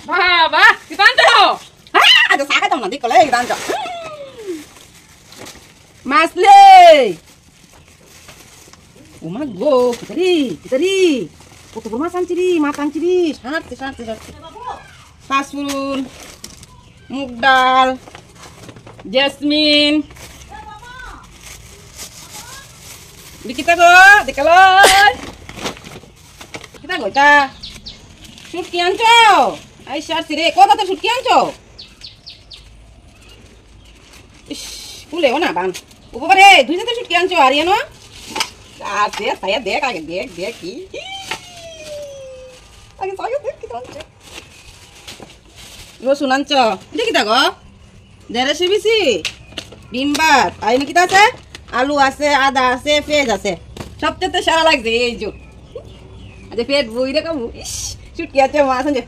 বাবা কি টানছো? হ্যাঁ আজ সাকা দাও না দেখলে এই টানছো মাছলে ওমা গো কিতারি কত বড় মাছ আনছিরি সারতে পাঁচফোড়ন মুগ ডাল jasmine Dikita go, dikalay. Kita go ta. Shoot kiancho. Ai shot sire. Kota to shoot kiancho. Ish, kule ona ban. Upare, duje to shoot kiancho ari no. Ate, saya dek ki. Age saya dek kita ancho. Go sunancho. Dikita go. Dere sibisi. Bimbat. Ai ni kita আছে আলু আছে আদা আছে পেঁয়াজ আছে সবচেয়ে সারা লাগছে এই যে পেট বই রে কামু ইস চুটকি আছে মাছ আছে